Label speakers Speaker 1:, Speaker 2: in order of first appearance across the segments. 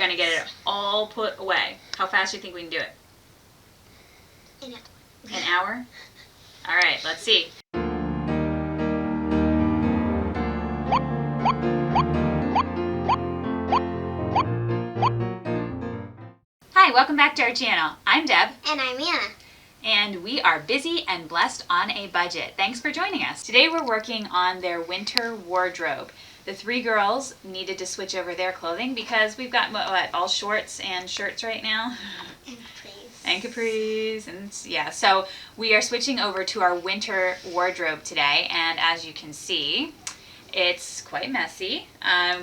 Speaker 1: gonna get it all put away. How fast do you think we can do it? An hour? All right, let's see. Hi, welcome back to our channel. I'm Deb.
Speaker 2: And I'm Anna.
Speaker 1: And we are busy and blessed on a budget. Thanks for joining us. Today we're working on their winter wardrobe. The three girls needed to switch over their clothing because we've got what all shorts and shirts right now? And capris, and yeah, so we are switching over to our winter wardrobe today, and as you can see, it's quite messy.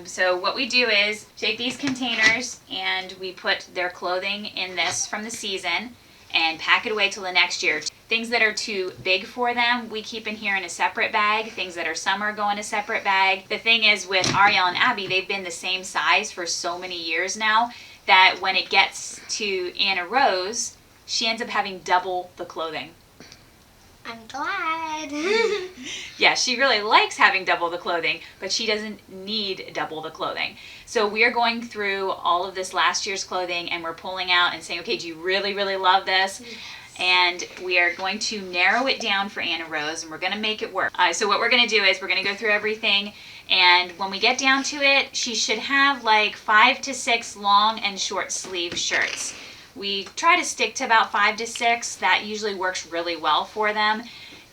Speaker 1: So what we do is take these containers and we put their clothing in this from the season and pack it away till the next year. Things that are too big for them, we keep in here in a separate bag. Things that are summer go in a separate bag. The thing is with Ariel and Abby, they've been the same size for so many years now that when it gets to Anna Rose, she ends up having double the clothing.
Speaker 2: I'm glad.
Speaker 1: Yeah, she really likes having double the clothing, but she doesn't need double the clothing. So we're going through all of this last year's clothing and we're pulling out and saying, okay, do you really, really love this? Yes. And we are going to narrow it down for Anna Rose and we're going to make it work. So what we're going to do is we're going to go through everything, and when we get down to it, she should have like 5 to 6 long and short sleeve shirts. We try to stick to about 5 to 6. That usually works really well for them.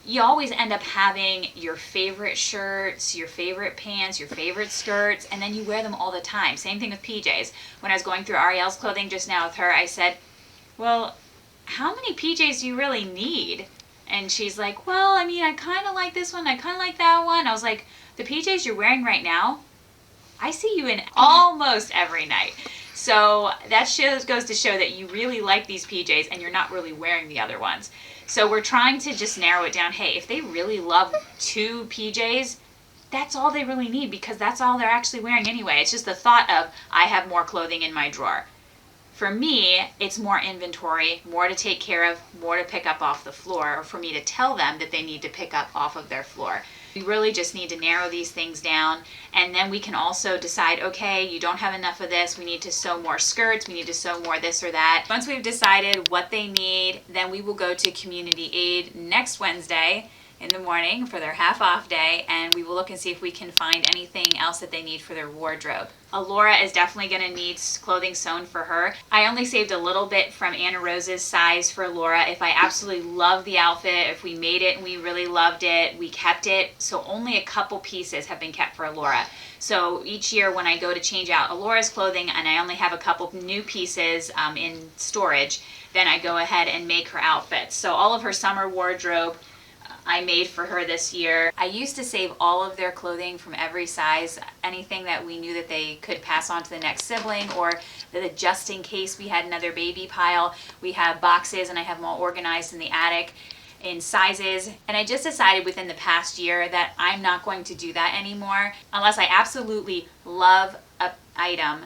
Speaker 1: You always end up having your favorite shirts, your favorite pants, your favorite skirts, and then you wear them all the time. Same thing with PJs. When I was going through Ariel's clothing just now with her, I said, well, how many PJs do you really need? And she's like, well, I mean, I kind of like this one, I kind of like that one. I was like, the PJs you're wearing right now, I see you in almost every night. So that goes to show that you really like these PJs and you're not really wearing the other ones. So we're trying to just narrow it down. Hey, if they really love 2 PJs, that's all they really need because that's all they're actually wearing anyway. It's just the thought of, I have more clothing in my drawer. For me, it's more inventory, more to take care of, more to pick up off the floor, or for me to tell them that they need to pick up off of their floor. We really just need to narrow these things down, and then we can also decide, okay, you don't have enough of this, we need to sew more skirts, we need to sew more this or that. Once we've decided what they need, then we will go to Community Aid next Wednesday in the morning for their half-off day, and we will look and see if we can find anything else that they need for their wardrobe. Alora is definitely going to need clothing sewn for her. I only saved a little bit from Anna Rose's size for Laura. If I absolutely love the outfit, if we made it and we really loved it, we kept it. So only a couple pieces have been kept for Alora. So each year when I go to change out Alora's clothing and I only have a couple new pieces in storage, then I go ahead and make her outfits. So all of her summer wardrobe I made for her this year. I used to save all of their clothing from every size, anything that we knew that they could pass on to the next sibling, or that just in case we had another baby pile. We have boxes and I have them all organized in the attic in sizes, and I just decided within the past year that I'm not going to do that anymore unless I absolutely love an item.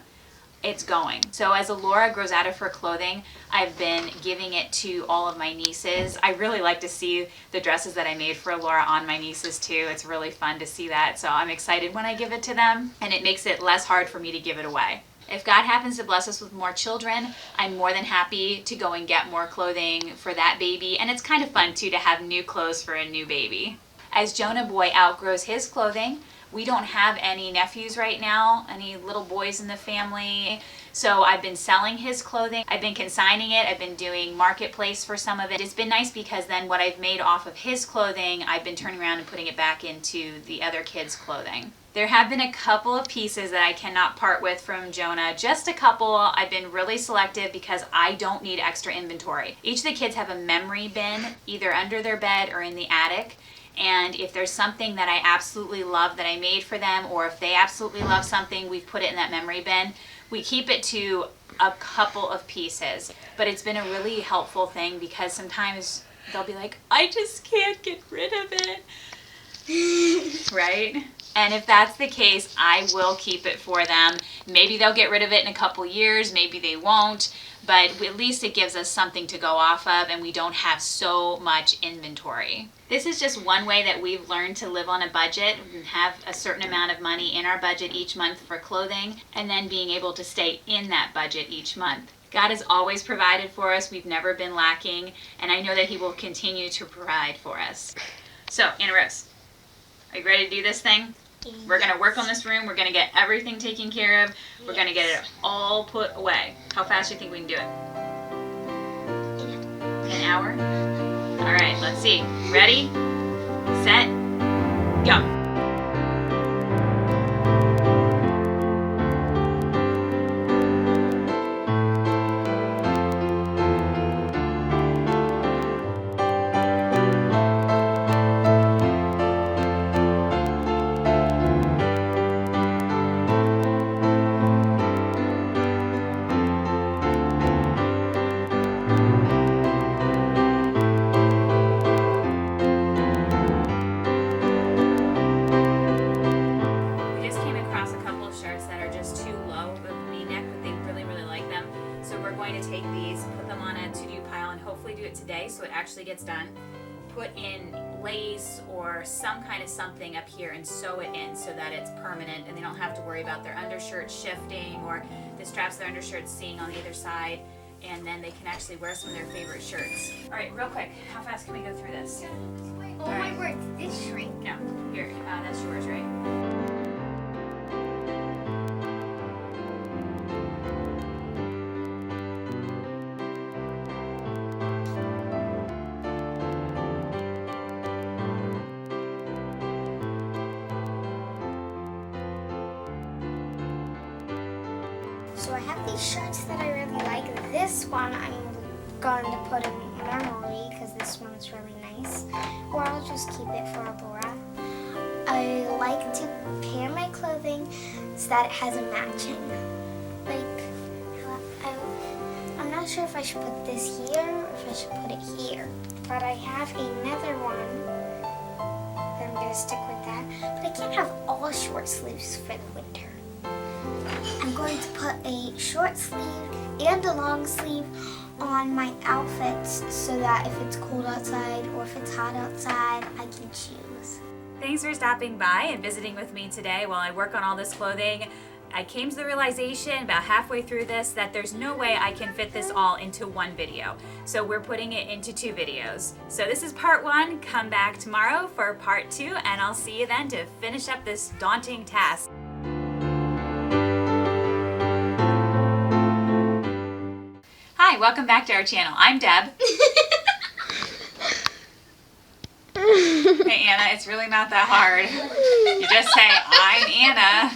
Speaker 1: It's going. So as Alora grows out of her clothing, I've been giving it to all of my nieces. I really like to see the dresses that I made for Alora on my nieces too. It's really fun to see that. So I'm excited when I give it to them, and it makes it less hard for me to give it away. If God happens to bless us with more children, I'm more than happy to go and get more clothing for that baby. And it's kind of fun too to have new clothes for a new baby. As Jonah boy outgrows his clothing, we don't have any nephews right now, any little boys in the family. So I've been selling his clothing. I've been consigning it. I've been doing marketplace for some of it. It's been nice because then what I've made off of his clothing, I've been turning around and putting it back into the other kids' clothing. There have been a couple of pieces that I cannot part with from Jonah. Just a couple. I've been really selective because I don't need extra inventory. Each of the kids have a memory bin either under their bed or in the attic. And if there's something that I absolutely love that I made for them, or if they absolutely love something, we've put it in that memory bin. We keep it to a couple of pieces, but it's been a really helpful thing because sometimes they'll be like, I just can't get rid of it. Right? And if that's the case, I will keep it for them. Maybe they'll get rid of it in a couple years, maybe they won't, but at least it gives us something to go off of and we don't have so much inventory. This is just one way that we've learned to live on a budget and have a certain amount of money in our budget each month for clothing, and then being able to stay in that budget each month. God has always provided for us. We've never been lacking, and I know that He will continue to provide for us. So, Anna Rose, are you ready to do this thing? We're going to work on this room. We're going to get everything taken care of. We're going to get it all put away. How fast do you think we can do it? An hour? All right, let's see. Ready, set, go. Today, so it actually gets done. Put in lace or some kind of something up here and sew it in so that it's permanent and they don't have to worry about their undershirt shifting or the straps of their undershirts seeing on either side, and then they can actually wear some of their favorite shirts. All right, real quick, how fast can we go through this?
Speaker 2: Oh my word, did this shrink?
Speaker 1: No, here, that's yours, right?
Speaker 2: So I have these shirts that I really like. This one I'm going to put in memory because this one is really nice. Or I'll just keep it for Laura. I like to pair my clothing so that it has a matching. Like, I'm not sure if I should put this here or if I should put it here. But I have another one. I'm going to stick with that. But I can't have all short sleeves for the winter. I'm going to put a short sleeve and a long sleeve on my outfits so that if it's cold outside or if it's hot outside, I can choose.
Speaker 1: Thanks for stopping by and visiting with me today while I work on all this clothing. I came to the realization about halfway through this that there's no way I can fit this all into one video. So we're putting it into 2 videos. So this is part 1. Come back tomorrow for part 2, and I'll see you then to finish up this daunting task. Hi, welcome back to our channel. I'm Deb. Hey Anna, it's really not that hard. You just say, I'm Anna.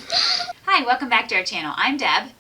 Speaker 1: Hi, welcome back to our channel. I'm Deb.